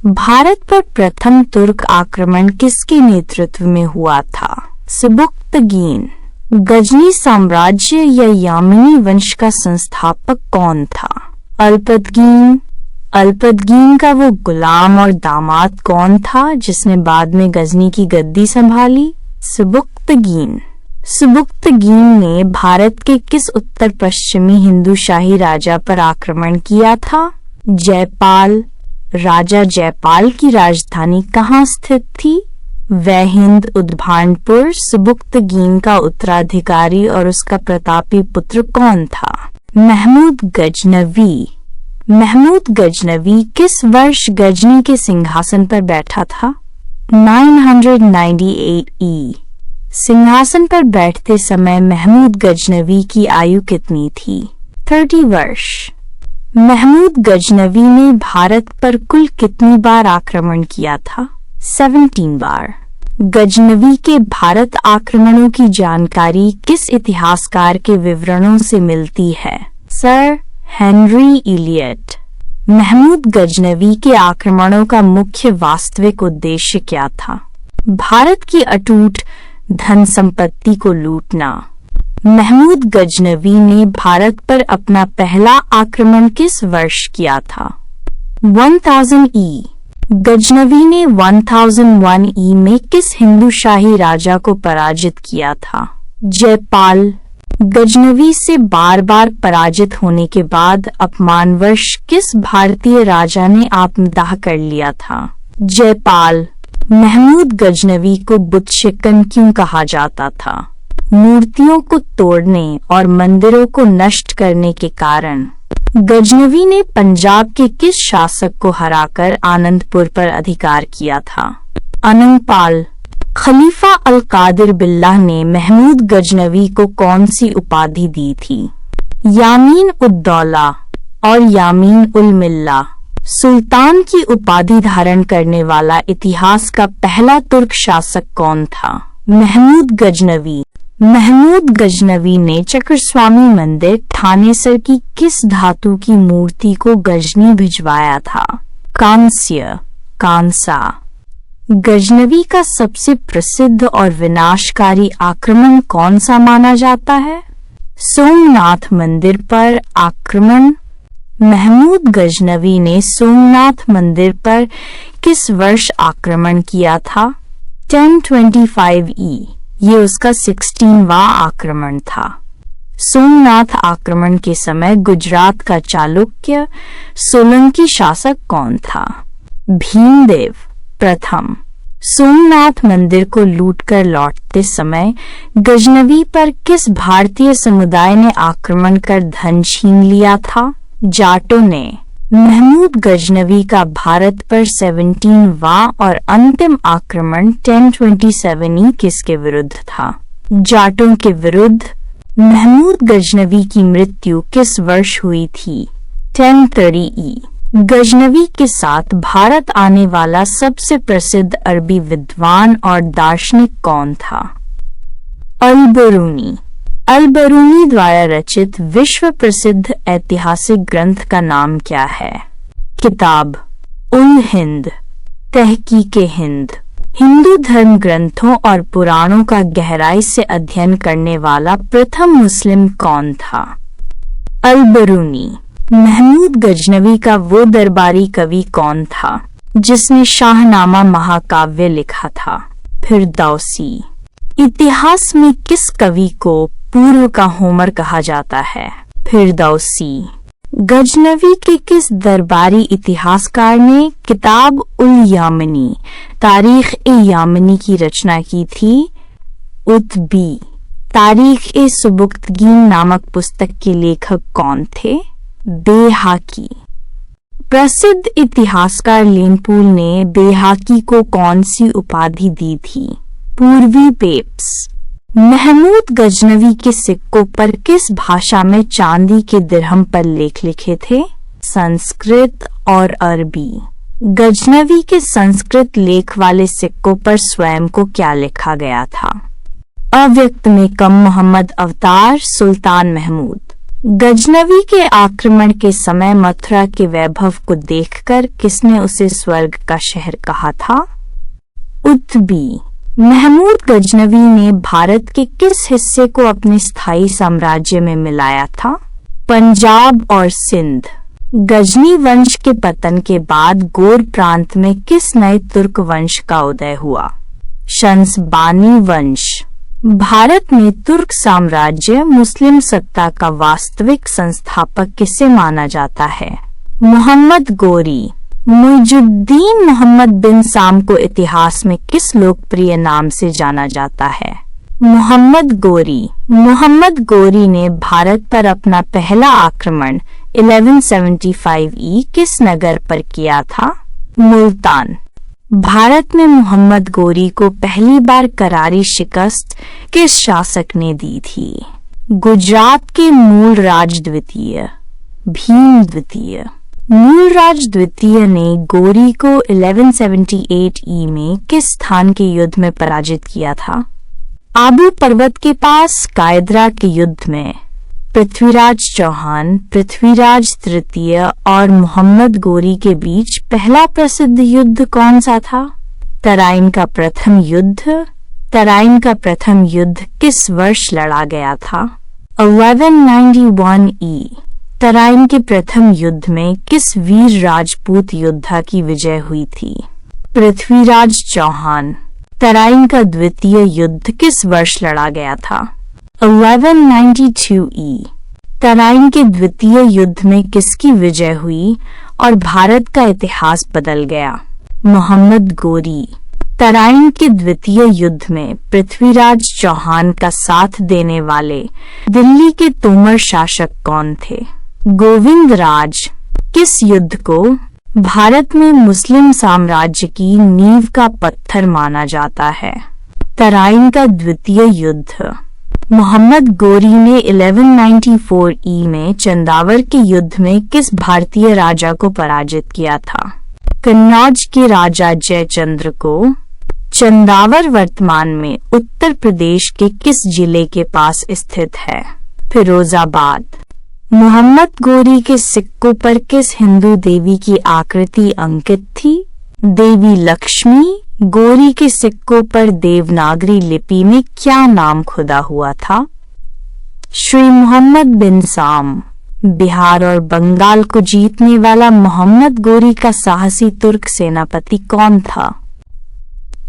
भारत पर प्रथम तुर्क आक्रमण किसके नेतृत्व में हुआ था? सुबुक्तगीन। गजनी साम्राज्य या यामिनी वंश का संस्थापक कौन था? अल्पतगीन। अल्पतगीन का वो गुलाम और दामाद कौन था जिसने बाद में गजनी की गद्दी संभाली? सुबुक्तगीन। सुबुक्तगीन ने भारत के किस उत्तर पश्चिमी हिंदू शाही राजा पर आक्रमण किया था? जयपाल। राजा जयपाल की राजधानी कहाँ स्थित थी? वैहिंद उद्भानपुर। सुबुक्तगीन का उत्तराधिकारी और उसका प्रतापी पुत्र कौन था? महमूद गजनवी। महमूद गजनवी किस वर्ष गजनी के सिंहासन पर बैठा था? 998 ई। सिंहासन पर बैठते समय महमूद गजनवी की आयु कितनी थी? 30 वर्ष। महमूद गजनवी ने भारत पर कुल कितनी बार आक्रमण किया था? 17 बार। गजनवी के भारत आक्रमणों की जानकारी किस इतिहासकार के विवरणों से मिलती है? Sir Henry Elliot. Mahmud Ghaznavi के आक्रमणों का मुख्य वास्तविक उद्देश्य क्या था? भारत की अटूट धन संपत्ति को लूटना। महमूद गजनवी ने भारत पर अपना पहला आक्रमण किस वर्ष किया था? 1000 ई। गजनवी ने 1001 ई में किस हिंदू शाही राजा को पराजित किया था? जयपाल। गजनवी से बार बार पराजित होने के बाद अपमानवश किस भारतीय राजा ने आत्मदाह कर लिया था? जयपाल। महमूद गजनवी को बुतशिकन क्यों कहा जाता था? मूर्तियों को तोड़ने और मंदिरों को नष्ट करने के कारण। गजनवी ने पंजाब के किस शासक को हराकर आनंदपुर पर अधिकार किया था? अनंगपाल। खलीफा अल कादिर बिल्लाह ने महमूद गजनवी को कौन सी उपाधि दी थी? यामीन उद्दौला और यामीन उल मिल्ला। सुल्तान की उपाधि धारण करने वाला इतिहास का पहला तुर्क शासक कौन था? महमूद गजनवी। महमूद गजनवी ने चक्रस्वामी मंदिर थानेसर की किस धातु की मूर्ति को गजनी भिजवाया था? कांस्य। कांसा। गजनवी का सबसे प्रसिद्ध और विनाशकारी आक्रमण कौन सा माना जाता है? सोमनाथ मंदिर पर आक्रमण। महमूद गजनवी ने सोमनाथ मंदिर पर किस वर्ष आक्रमण किया था? 1025 ई। ये उसका 16वां आक्रमण था। सोमनाथ आक्रमण के समय गुजरात का चालुक्य सोलंकी शासक कौन था? भीमदेव प्रथम। सोमनाथ मंदिर को लूटकर लौटते समय गजनवी पर किस भारतीय समुदाय ने आक्रमण कर धन छीन लिया था? जाटों ने। महमूद गजनवी का भारत पर 17वां और अंतिम आक्रमण 1027 ई किसके विरुद्ध था? जाटों के विरुद्ध। महमूद गजनवी की मृत्यु किस वर्ष हुई थी? 1030 ई। गजनवी के साथ भारत आने वाला सबसे प्रसिद्ध अरबी विद्वान और दार्शनिक कौन था? अल-बरूनी। अल-बरूनी द्वारा रचित विश्व प्रसिद्ध ऐतिहासिक ग्रंथ का नाम क्या है? किताब उल हिंद। तहकीके हिंद। हिंदू धर्म ग्रंथों और पुराणों का गहराई से अध्ययन करने वाला प्रथम मुस्लिम कौन था? अल-बरूनी। महमूद गजनवी का वो दरबारी कवि कौन था जिसने शाहनामा महाकाव्य लिखा था? फिरदौसी। इतिहास में किस कवि को पूर्व का होमर कहा जाता है? फिरदौसी। गजनवी के किस दरबारी इतिहासकार ने किताब उल यामनी तारीख ए यामनी की रचना की थी? उत्बी। तारीख ए सुबुक्तगीन नामक पुस्तक के लेखक कौन थे? बेहाकी। प्रसिद्ध इतिहासकार लेनपुल ने बेहाकी को कौन सी उपाधि दी थी? पूर्वी पेप्स। महमूद गजनवी के सिक्कों पर किस भाषा में चांदी के दिरहम पर लेख लिखे थे? संस्कृत और अरबी। गजनवी के संस्कृत लेख वाले सिक्कों पर स्वयं को क्या लिखा गया था? अव्यक्त में कम मोहम्मद अवतार सुल्तान महमूद। गजनवी के आक्रमण के समय मथुरा के वैभव को देखकर किसने उसे स्वर्ग का शहर कहा था? उत्तर बी। महमूद गजनवी ने भारत के किस हिस्से को अपने स्थायी साम्राज्य में मिलाया था? पंजाब और सिंध। गजनी वंश के पतन के बाद गोर प्रांत में किस नए तुर्क वंश का उदय हुआ? शंसबानी वंश। भारत में तुर्क साम्राज्य मुस्लिम सत्ता का वास्तविक संस्थापक किसे माना जाता है? मोहम्मद गोरी। मुइजुद्दीन मोहम्मद बिन साम को इतिहास में किस लोकप्रिय नाम से जाना जाता है? मोहम्मद गोरी। मोहम्मद गोरी ने भारत पर अपना पहला आक्रमण 1175 किस नगर पर किया था? मुल्तान। भारत में मोहम्मद गोरी को पहली बार करारी शिकस्त किस शासक ने दी थी? गुजरात के मूलराज द्वितीय। भीम द्वितीय। मूलराज द्वितीय ने गोरी को 1178 में किस स्थान के युद्ध में पराजित किया था? आबू पर्वत के पास कायदरा के युद्ध में। पृथ्वीराज चौहान, पृथ्वीराज तृतीय और मोहम्मद गोरी के बीच पहला प्रसिद्ध युद्ध कौन सा था? तराइन का प्रथम युद्ध। तराइन का प्रथम युद्ध किस वर्ष लड़ा गया था? 1191 तराइन के प्रथम युद्ध में किस वीर राजपूत योद्धा की विजय हुई थी? पृथ्वीराज चौहान। तराइन का द्वितीय युद्ध किस वर्ष लड़ा गया था? 1192 तराइन के द्वितीय युद्ध में किसकी विजय हुई और भारत का इतिहास बदल गया? मोहम्मद गोरी। तराइन के द्वितीय युद्ध में पृथ्वीराज चौहान का साथ देने वाले दिल्ली के तोमर शासक कौन थे? गोविंद राज। किस युद्ध को भारत में मुस्लिम साम्राज्य की नींव का पत्थर माना जाता है? तराइन का द्वितीय युद्ध। मोहम्मद गोरी ने 1194 में चंदावर के युद्ध में किस भारतीय राजा को पराजित किया था? कन्नौज के राजा जयचंद्र को। चंदावर वर्तमान में उत्तर प्रदेश के किस जिले के पास स्थित है? फिरोजाबाद। मोहम्मद गोरी के सिक्कों पर किस हिंदू देवी की आकृति अंकित थी? देवी लक्ष्मी। गोरी के सिक्कों पर देवनागरी लिपि में क्या नाम खुदा हुआ था? श्री मोहम्मद बिन साम। बिहार और बंगाल को जीतने वाला मोहम्मद गोरी का साहसी तुर्क सेनापति कौन था?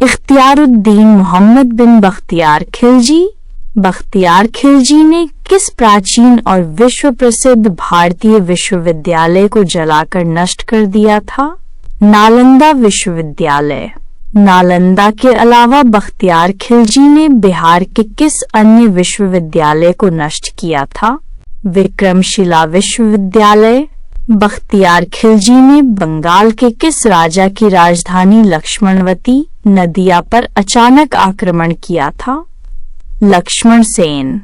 इख्तियारुद्दीन मोहम्मद बिन बख्तियार खिलजी। बख्तियार खिलजी ने किस प्राचीन और विश्व प्रसिद्ध भारतीय विश्वविद्यालय को जलाकर नष्ट कर दिया था? नालंदा विश्वविद्यालय। नालंदा के अलावा बख्तियार खिलजी ने बिहार के किस अन्य विश्वविद्यालय को नष्ट किया था? विक्रमशिला विश्वविद्यालय। बख्तियार खिलजी ने बंगाल के किस राजा की राजधानी लक्ष्मणवती नदिया पर अचानक आक्रमण किया था? लक्ष्मण सेन।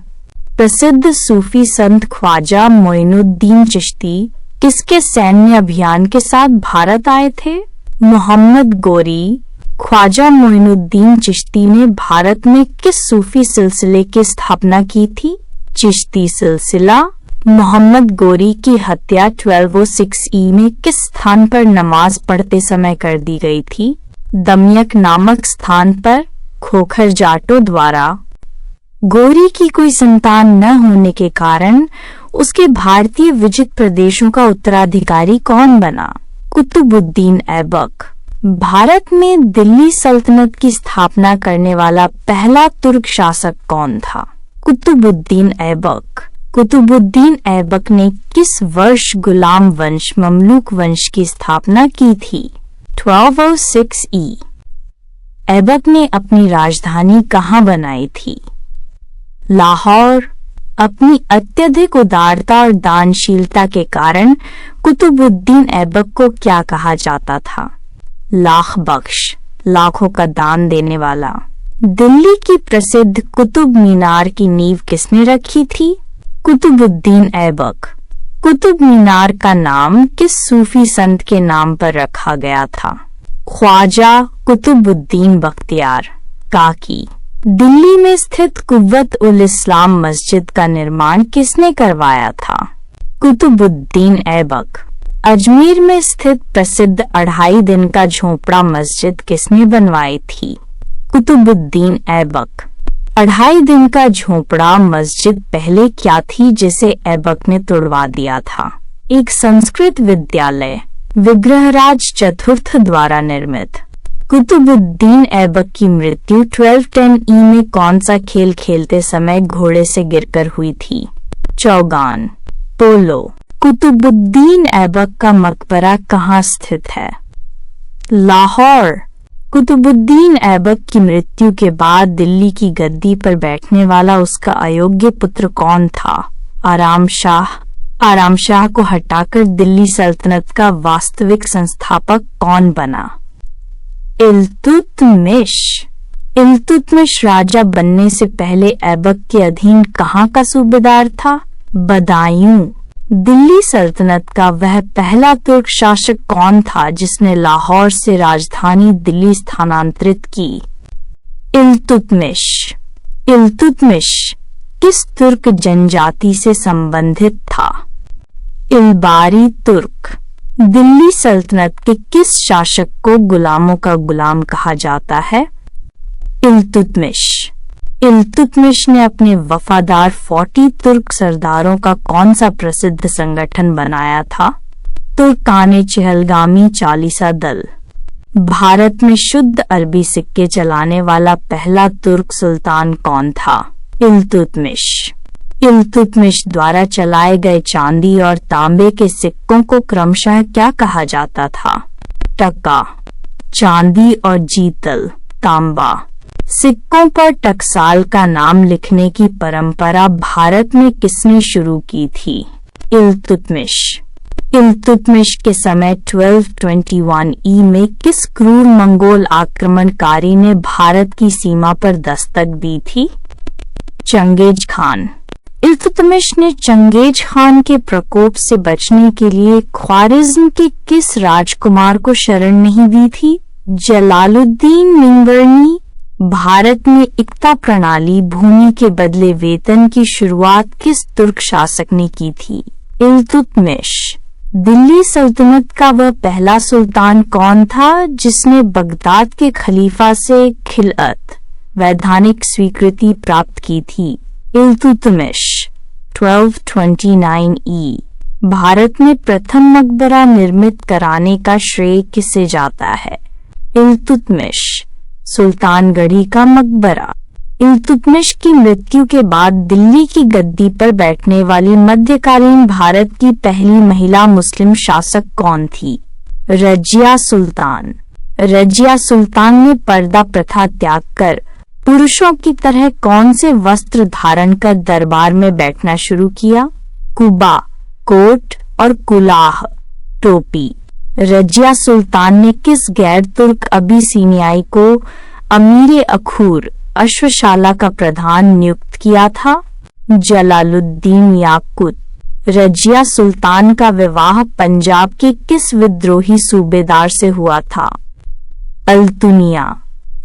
प्रसिद्ध सूफी संत ख्वाजा मोइनुद्दीन चिश्ती किसके सैन्य अभियान के साथ भारत आए थे? मोहम्मद गोरी। ख्वाजा मोइनुद्दीन चिश्ती ने भारत में किस सूफी सिलसिले की स्थापना की थी? चिश्ती सिलसिला। मोहम्मद गोरी की हत्या 1206 में किस स्थान पर नमाज पढ़ते समय कर दी गई थी? दमयक नामक स्थान पर खोखर जाटों द्वारा। गोरी की कोई संतान न होने के कारण उसके भारतीय विजित प्रदेशों का उत्तराधिकारी कौन बना? कुतुबुद्दीन ऐबक। भारत में दिल्ली सल्तनत की स्थापना करने वाला पहला तुर्क शासक कौन था? कुतुबुद्दीन ऐबक। कुतुबुद्दीन ऐबक ने किस वर्ष गुलाम वंश ममलूक वंश की स्थापना की थी? 1206 ऐबक ने अपनी राजधानी कहाँ बनाई थी? लाहौर। अपनी अत्यधिक उदारता और दानशीलता के कारण कुतुबुद्दीन ऐबक को क्या कहा जाता था? लाख बख्श, लाखों का दान देने वाला। दिल्ली की प्रसिद्ध कुतुब मीनार की नींव किसने रखी थी? कुतुबुद्दीन ऐबक। कुतुब मीनार का नाम किस सूफी संत के नाम पर रखा गया था? ख्वाजा कुतुबुद्दीन बख्तियार काकी। दिल्ली में स्थित कुव्वत उल इस्लाम मस्जिद का निर्माण किसने करवाया था? कुतुबुद्दीन ऐबक। अजमेर में स्थित प्रसिद्ध 2.5 दिन का झोपड़ा मस्जिद किसने बनवाई थी? कुतुबुद्दीन ऐबक। 2.5 दिन का झोपड़ा मस्जिद पहले क्या थी जिसे ऐबक ने तुड़वा दिया था? एक संस्कृत विद्यालय, विग्रहराज चतुर्थ द्वारा निर्मित। कुतुबुद्दीन ऐबक की मृत्यु 1210 ई में कौन सा खेल खेलते समय घोड़े से गिरकर हुई थी? चौगान, पोलो। कुतुबुद्दीन ऐबक का मकबरा कहाँ स्थित है? लाहौर। कुतुबुद्दीन ऐबक की मृत्यु के बाद दिल्ली की गद्दी पर बैठने वाला उसका अयोग्य पुत्र कौन था? आराम शाह। आराम शाह को हटाकर दिल्ली सल्तनत का वास्तविक संस्थापक कौन बना? इल्तुतमिश। इल्तुतमिश राजा बनने से पहले ऐबक के अधीन कहाँ का सूबेदार था? बदायूं। दिल्ली सल्तनत का वह पहला तुर्क शासक कौन था जिसने लाहौर से राजधानी दिल्ली स्थानांतरित की? इल्तुतमिश। इल्तुतमिश किस तुर्क जनजाति से संबंधित था? इल्बारी तुर्क। दिल्ली सल्तनत के किस शासक को गुलामों का गुलाम कहा जाता है? इल्तुतमिश। इल्तुतमिश ने अपने वफादार 40 तुर्क सरदारों का कौन सा प्रसिद्ध संगठन बनाया था? तुर्काने चहलगामी चालीसा दल। भारत में शुद्ध अरबी सिक्के चलाने वाला पहला तुर्क सुल्तान कौन था? इल्तुतमिश। इल्तुतमिश द्वारा चलाए गए चांदी और तांबे के सिक्कों को क्रमशः क्या कहा जाता था? टका। चांदी और जीतल, तांबा। सिक्कों पर टकसाल का नाम लिखने की परंपरा भारत में किसने शुरू की थी? इल्तुतमिश। इल्तुतमिश के समय 1221 ई में किस क्रूर मंगोल आक्रमणकारी ने भारत की सीमा पर दस्तक दी थी? Genghis Khan. इल्तुतमिश ने चंगेज खान के प्रकोप से बचने के लिए ख्वारिज्म के किस राजकुमार को शरण नहीं दी थी? जलालुद्दीन मिंगरनी। भारत में इक्ता प्रणाली, भूमि के बदले वेतन की शुरुआत किस तुर्क शासक ने की थी? इल्तुतमिश। दिल्ली सल्तनत का वह पहला सुल्तान कौन था जिसने बगदाद के खलीफा से खिलअत, वैधानिक स्वीकृति प्राप्त की थी? इल्तुतमिश। 1229 ई। भारत में प्रथम मकबरा निर्मित कराने का श्रेय किसे जाता है? इल्तुतमिश। सुल्तानगढ़ी का मकबरा। इल्तुतमिश की मृत्यु के बाद दिल्ली की गद्दी पर बैठने वाली मध्यकालीन भारत की पहली महिला मुस्लिम शासक कौन थी? रजिया सुल्तान। रजिया सुल्तान ने पर्दा प्रथा त्याग कर पुरुषों की तरह कौन से वस्त्र धारण कर दरबार में बैठना शुरू किया? कुबा, कोट और कुलाह, टोपी। रजिया सुल्तान ने किस गैर तुर्क अबिसिनियाई को अमीर अखूर, अश्वशाला का प्रधान नियुक्त किया था? जलालुद्दीन याकुत। रजिया सुल्तान का विवाह पंजाब के किस विद्रोही सूबेदार से हुआ था? अल्तुनिया।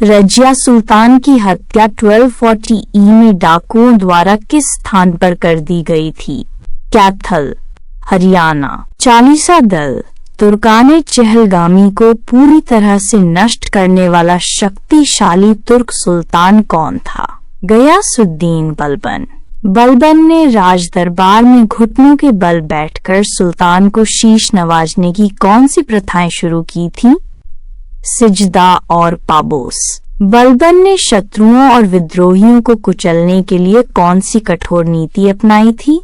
रजिया सुल्तान की हत्या 1240 ई में डाकुओं द्वारा किस स्थान पर कर दी गई थी? कैथल, हरियाणा। चालीसा दल। तुर्काने चहलगामी को पूरी तरह से नष्ट करने वाला शक्तिशाली तुर्क सुल्तान कौन था? गयासुद्दीन बलबन। बलबन ने राजदरबार में घुटनों के बल बैठकर सुल्तान को शीश नवाजने की कौन सी प्रथाएं शुरू की थी? सिजदा और पाबोस। बलबन ने शत्रुओं और विद्रोहियों को कुचलने के लिए कौन सी कठोर नीति अपनाई थी?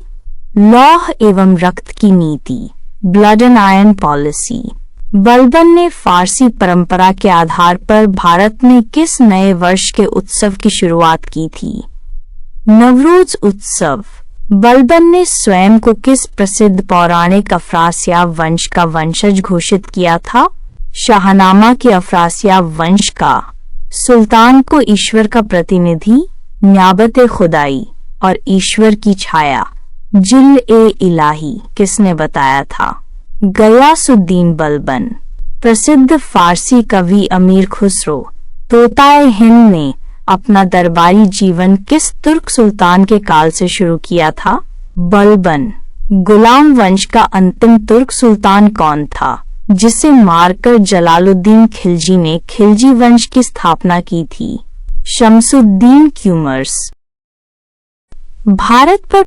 लौह एवं रक्त की नीति, blood and iron policy. Balban ने फारसी परंपरा के आधार पर भारत में किस नए वर्ष के उत्सव की शुरुआत की थी? नवरोज उत्सव। बलबन ने स्वयं को किस प्रसिद्ध पौराणिक अफरासियाब वंश का वंशज घोषित किया था? शाहनामा के अफरासियाब वंश का। सुल्तान को ईश्वर का प्रतिनिधि, न्याबत खुदाई और ईश्वर की छाया, जिल ए इलाही किसने बताया था? गयासुद्दीन बलबन। प्रसिद्ध फारसी कवि अमीर खुसरो तोताए हिंद ने अपना दरबारी जीवन किस तुर्क सुल्तान के काल से शुरू किया था? बलबन। गुलाम वंश का अंतिम तुर्क सुल्तान कौन था जिसे मारकर जलालुद्दीन खिलजी ने खिलजी वंश की स्थापना की थी? शमसुद्दीन क्यूमर्स। भारत पर